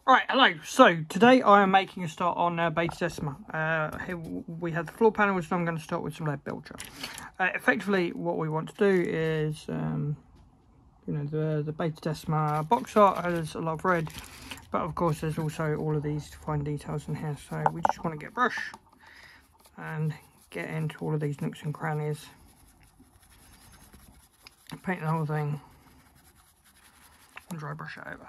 Right, hello. So today I am making a start on Beta Decima. Here we have the floor panels, and I'm going to start with some lead belcher. Effectively, what we want to do is, you know, the Beta Decima box art has a lot of red, but of course there's also all of these fine details in here. So we just want to get a brush and get into all of these nooks and crannies, paint the whole thing, and dry brush it over.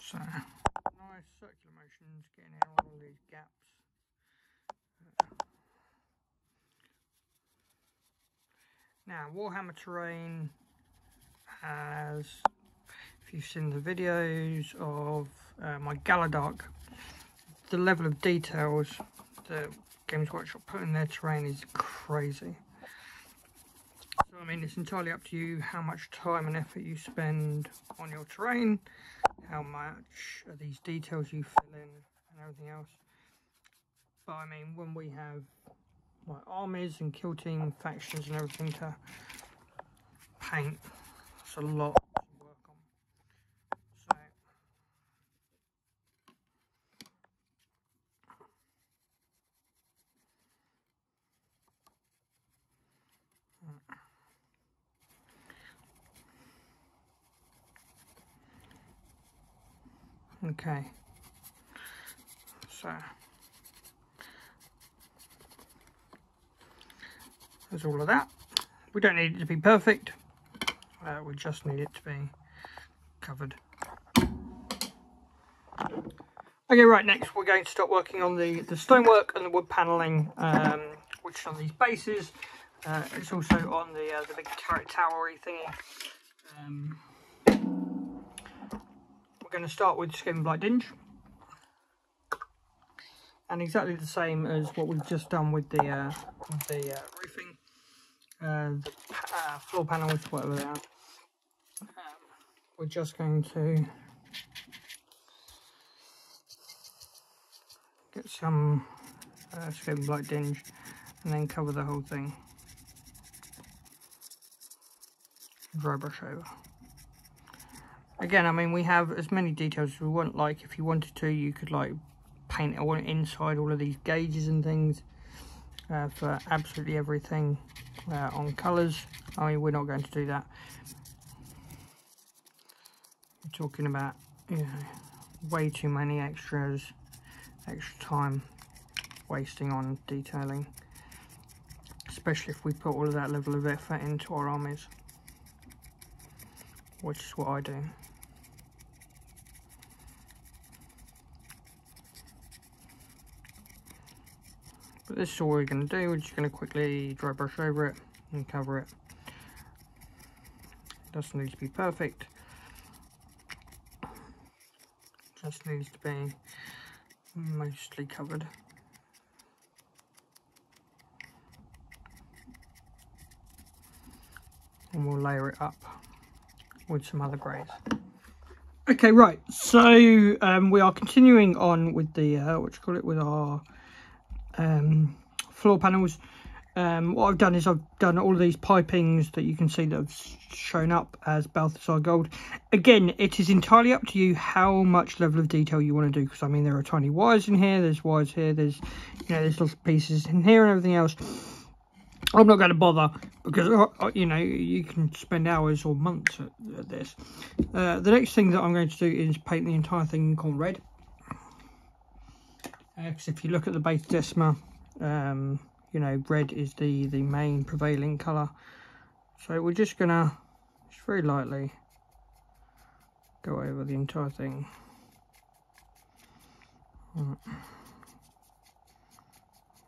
So, nice circular motions, getting in all these gaps. Now, Warhammer terrain has, if you've seen the videos of my Galadark, the level of details that Games Workshop put in their terrain is crazy. So, I mean, it's entirely up to you how much time and effort you spend on your terrain, how much of these details you fill in and everything else. But I mean, when we have like armies and kill team factions and everything to paint, it's a lot to work on. So okay, so there's all of that. We don't need it to be perfect, we just need it to be covered. Okay, right, next we're going to start working on the stonework and the wood panelling, which is on these bases. It's also on the big turret towery thingy. We're going to start with skin black dinge, and exactly the same as what we've just done with the roofing, the floor panels, whatever they are. We're just going to get some skin black dinge and then cover the whole thing. Dry brush over. Again, I mean, we have as many details as we want. Like, if you wanted to, you could like paint all inside all of these gauges and things for absolutely everything on colours. I mean, we're not going to do that. We're talking about, you know, way too many extra time wasting on detailing, especially if we put all of that level of effort into our armies, which is what I do. But this is all we're going to do. We're just going to quickly dry brush over it and cover it. Doesn't need to be perfect, just needs to be mostly covered. And we'll layer it up with some other greys. Okay, right, so we are continuing on with the with our floor panels. What I've done is I've done all of these pipings that you can see that have shown up as Balthasar gold. Again, it is entirely up to you how much level of detail you want to do, because I mean, there are tiny wires in here, there's wires here, there's, you know, there's lots of pieces in here and everything else. I'm not going to bother, because you know, you can spend hours or months at this. The next thing that I'm going to do is paint the entire thing in corn red, because if you look at the Beta Decima, you know, red is the main prevailing colour. So we're just gonna just very lightly go over the entire thing.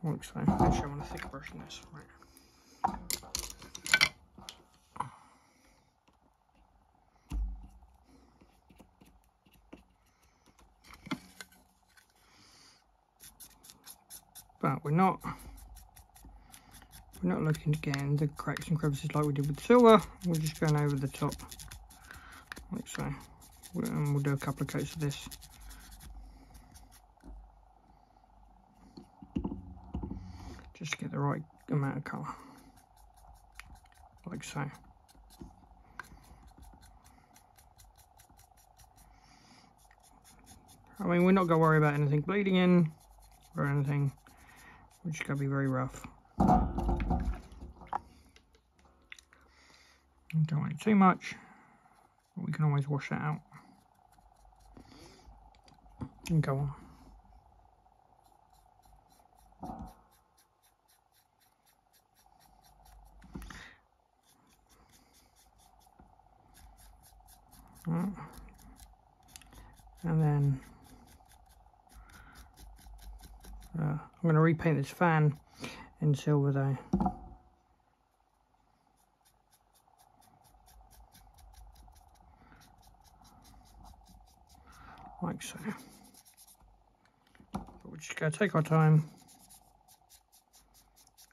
Like so. Actually, I want a thicker brush than this. Right. But we're not looking to get in the cracks and crevices like we did with silver. We're just going over the top, like so. And we'll do a couple of coats of this. Just to get the right amount of colour, like so. I mean, we're not going to worry about anything bleeding in or anything. We're just going to be very rough. Don't want it too much, but we can always wash that out. And go on. Right. And then I'm going to repaint this fan in silver though. Like so. But we're just going to take our time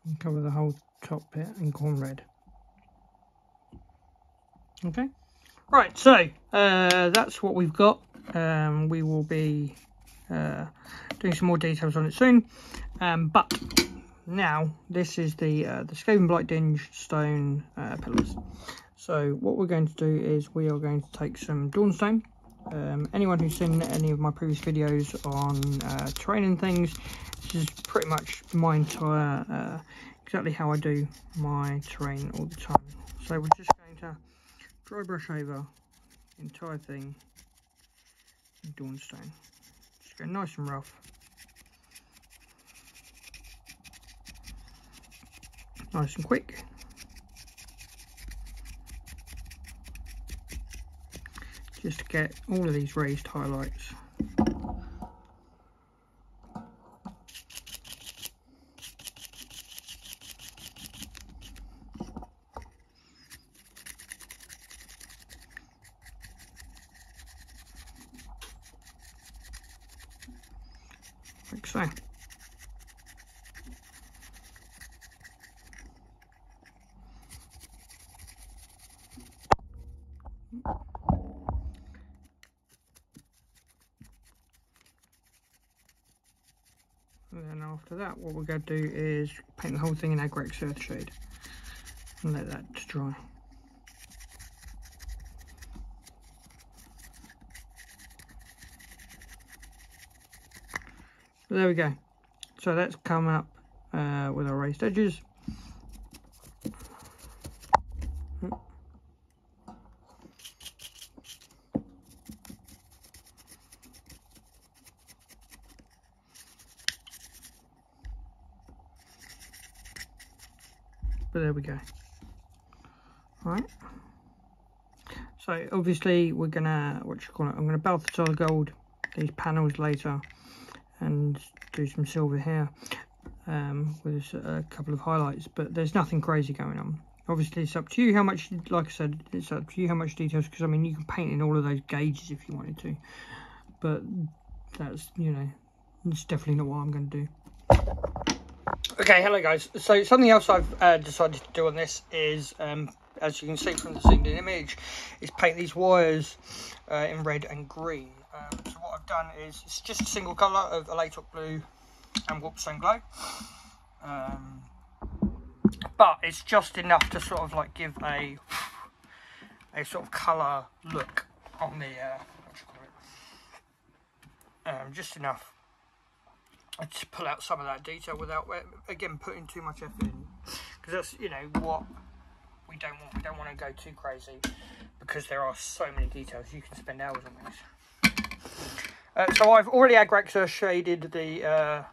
and cover the whole top bit in corn red. Okay. Right, so that's what we've got. We will be doing some more details on it soon. But now this is the Skaven Blight Dinge stone pillars. So what we're going to do is we are going to take some dawnstone. Anyone who's seen any of my previous videos on terrain and things, this is pretty much my entire exactly how I do my terrain all the time. So we're just going to dry brush over the entire thing in dawnstone. Just go nice and rough. Nice and quick. Just to get all of these raised highlights. Like so. And then after that, what we're going to do is paint the whole thing in Agrex Earth Shade and let that dry. So there we go. So that's come up with our raised edges. But there we go. Right. So obviously we're gonna, I'm gonna Balthasar gold these panels later and do some silver here with a couple of highlights, but there's nothing crazy going on. Obviously it's up to you how much, like I said, it's up to you how much details, because I mean you can paint in all of those gauges if you wanted to, but that's, you know, it's definitely not what I'm going to do. Okay, hello guys. So something else I've decided to do on this is, as you can see from the zoomed in image, is paint these wires in red and green. So what I've done is, it's just a single colour of Elator Blue and Warpstone Glow. But it's just enough to sort of like give a sort of colour look on the, just enough to pull out some of that detail without, again, putting too much effort in, because that's, you know, what we don't want. We don't want to go too crazy, because there are so many details. You can spend hours on these. So I've already Agrex shaded the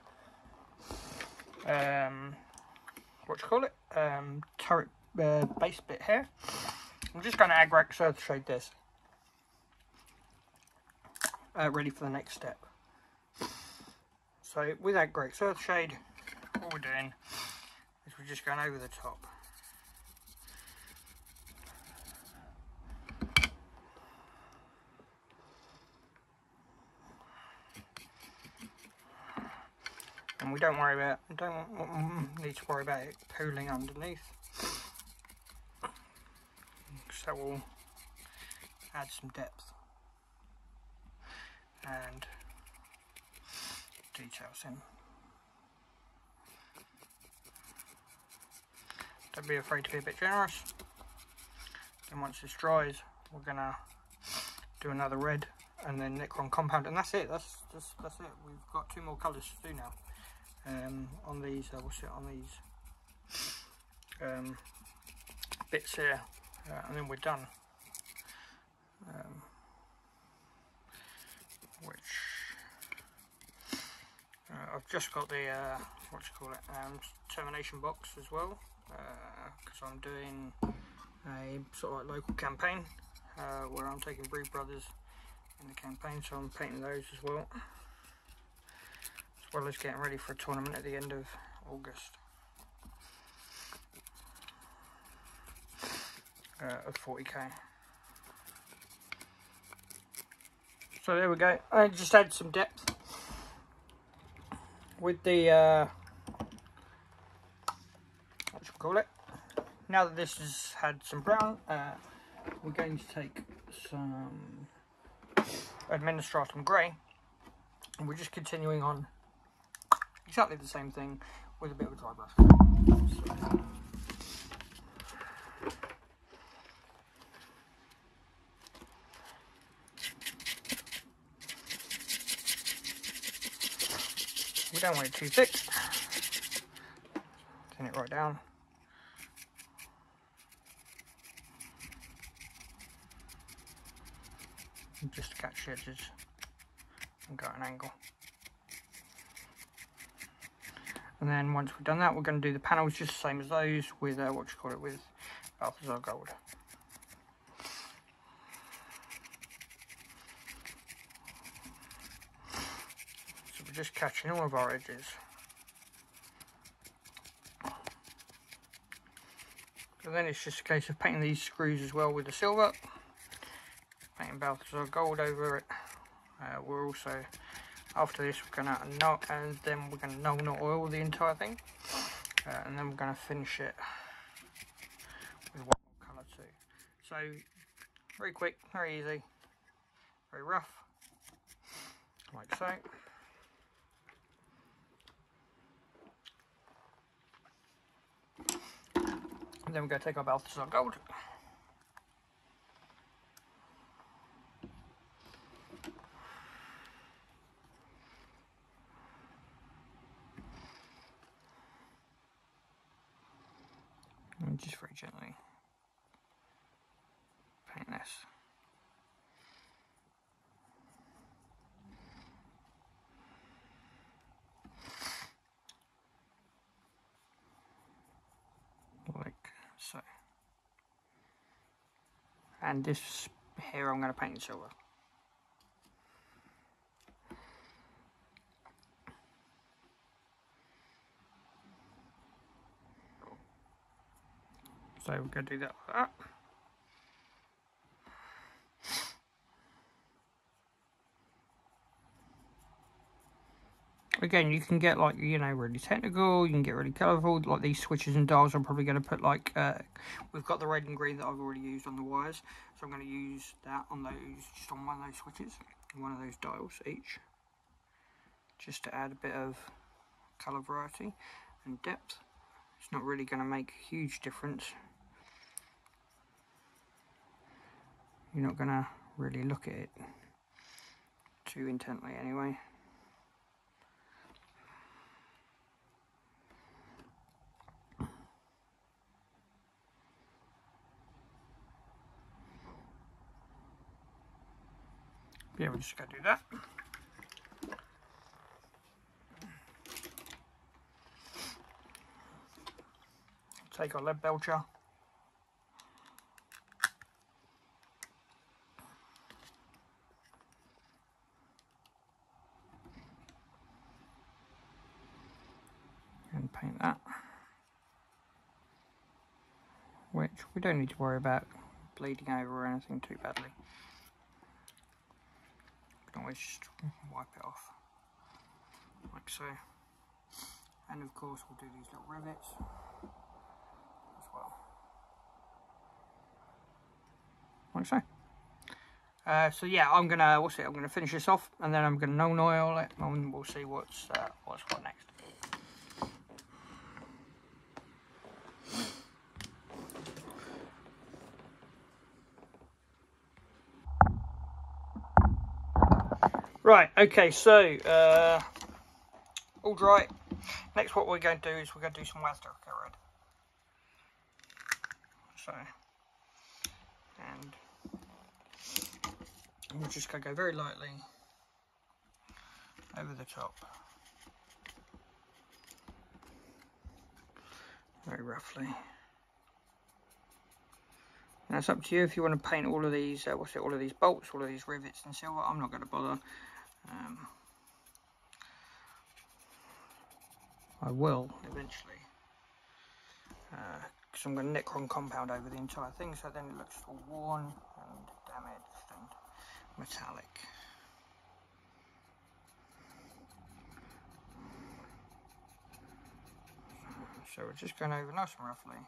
turret base bit here. I'm just going to Agrex Earth shade this, ready for the next step. So with Agrex Earth shade, what we're doing is we're just going over the top. And we don't need to worry about it pooling underneath, because that will add some depth and details in. Don't be afraid to be a bit generous. Then once this dries, we're gonna do another red and then Necron compound, and that's it. That's it. We've got 2 more colours to do now. On these, what's it, on these bits here, and then we're done. I've just got the what do you call it, termination box as well, because I'm doing a sort of like local campaign where I'm taking Breed Brothers in the campaign, so I'm painting those as well as getting ready for a tournament at the end of August of 40k. So there we go. I just add some depth with the what you call it. Now that this has had some brown, we're going to take some Administratum Grey, and we're just continuing on exactly the same thing with a bit of a dry brush. So, we don't want it too thick. Thin it right down. And just to catch the edges and go at an angle. And then once we've done that, we're going to do the panels just the same as those with what you call it, with Balthazar Gold. So we're just catching all of our edges. So then it's just a case of painting these screws as well with the silver, painting Balthazar Gold over it. We're also, after this, we're going to knot, and then we're going to not oil the entire thing, and then we're going to finish it with one more colour too. So very quick, very easy, very rough, like so. And then we're going to take our Balthazar Gold. And just very gently paint this. Like so. And this here I'm going to paint in silver. So we're going to do that like that. Again, you can get, like, you know, really technical, you can get really colourful, like these switches and dials. I'm probably going to put, like, we've got the red and green that I've already used on the wires, so I'm going to use that on those, just on one of those switches, one of those dials each, just to add a bit of colour variety and depth. It's not really going to make a huge difference. You're not going to really look at it too intently anyway. Yeah, we're just going to do that. Take our lead belcher. And paint that. Which we don't need to worry about bleeding over or anything too badly. We can always just wipe it off, like so. And of course we'll do these little rivets as well, like so. So yeah, I'm gonna finish this off, and then I'm gonna non-oil it, and we'll see what's what next. Right, okay, so all dry. Next what we're going to do is we're going to do some Wazdecker red. So, and we're just going to go very lightly over the top. Very roughly. Now it's up to you if you want to paint all of these, all of these bolts, all of these rivets in silver. I'm not going to bother. I will eventually, because I'm going to Necron compound over the entire thing, so then it looks all worn and damaged and metallic. So we're just going over nice and roughly.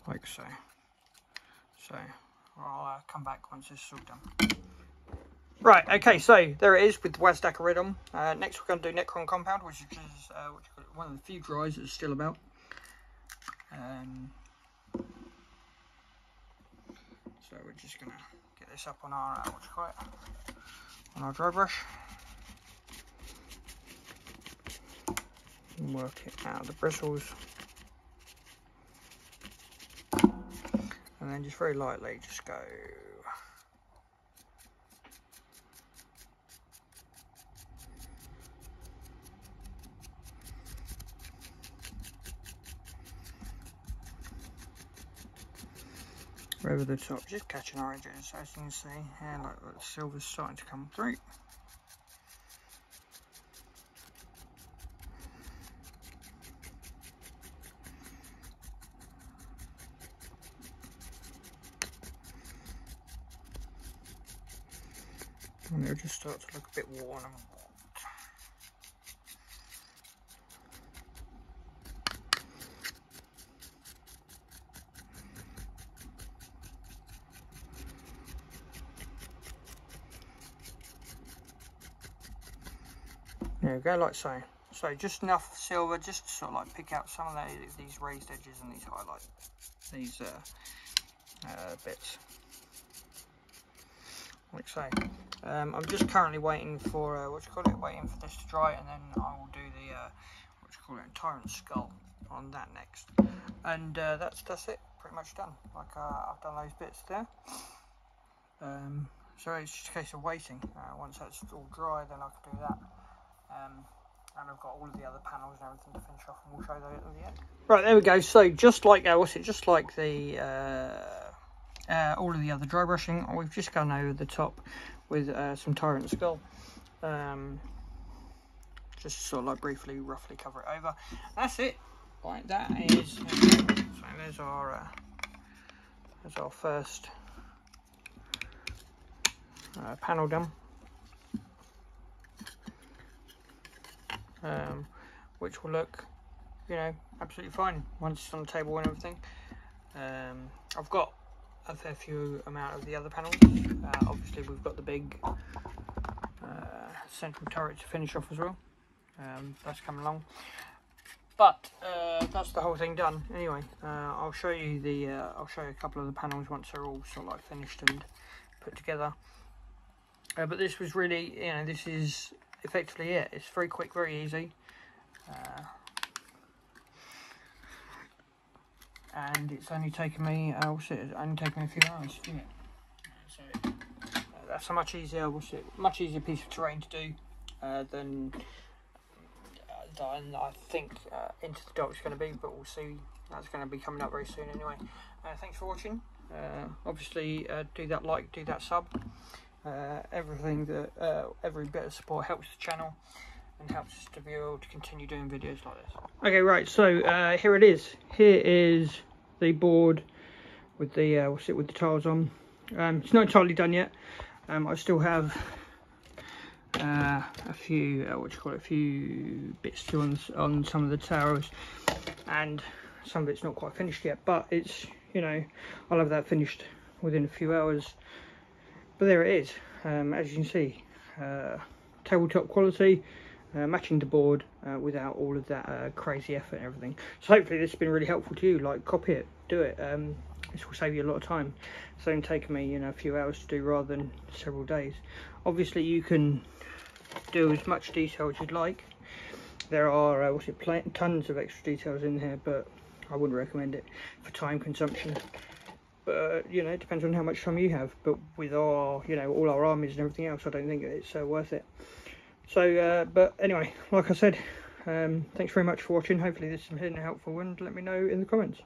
Like so. So I'll come back once this is all done. Right, okay, so there it is with the Wazdecker red on. Next we're going to do Necron compound, which is one of the few dries that's still about. So we're just going to get this up on our on our dry brush and work it out of the bristles. And then just very lightly just go over the top, just catching our edges, as you can see, and like the silver's starting to come through. And it'll just start to look a bit worn and warped. There we go, like so. So just enough silver, just to sort of like pick out some of these raised edges and these highlights, these bits. Like so. I'm just currently waiting for waiting for this to dry, and then I will do the Tyrant Skull on that next. And that's it, pretty much done. Like I've done those bits there. So it's just a case of waiting. Once that's all dry, then I can do that. And I've got all of the other panels and everything to finish off, and we'll show those at the end. Right, there we go. So just like just like the all of the other dry brushing, we've just gone over the top with some Tyrant Skull, just sort of like briefly, roughly cover it over. That's it. Right, that is. So there's our first panel done. Which will look, you know, absolutely fine once it's on the table and everything. I've got a fair few amount of the other panels. Obviously we've got the big central turret to finish off as well. That's coming along. But that's the whole thing done. Anyway, I'll show you a couple of the panels once they're all sort of like finished and put together. But this was really, you know, this is effectively it. It's very quick, very easy, and it's only taken me a few hours to do it. So that's a much easier piece of terrain to do than I think Into the Dark is going to be, but we'll see. That's going to be coming up very soon anyway. Thanks for watching. Obviously do that like, do that sub. Everything that every bit of support helps the channel and helps us to be able to continue doing videos like this. Okay, right, so here it is. Here is the board with the with the tiles on. It's not entirely done yet. I still have a few a few bits to on some of the towers, and some of it's not quite finished yet, but it's, you know, I'll have that finished within a few hours. But there it is. As you can see, tabletop quality, matching the board without all of that crazy effort and everything. So hopefully this has been really helpful to you. Like, copy it, do it. This will save you a lot of time. It's only taken me, you know, a few hours to do rather than several days. Obviously you can do as much detail as you'd like. There are tons of extra details in here, but I wouldn't recommend it for time consumption. But you know, it depends on how much time you have. But with our, you know, all our armies and everything else, I don't think it's worth it. So but anyway, like I said, thanks very much for watching. Hopefully this has been helpful, and let me know in the comments.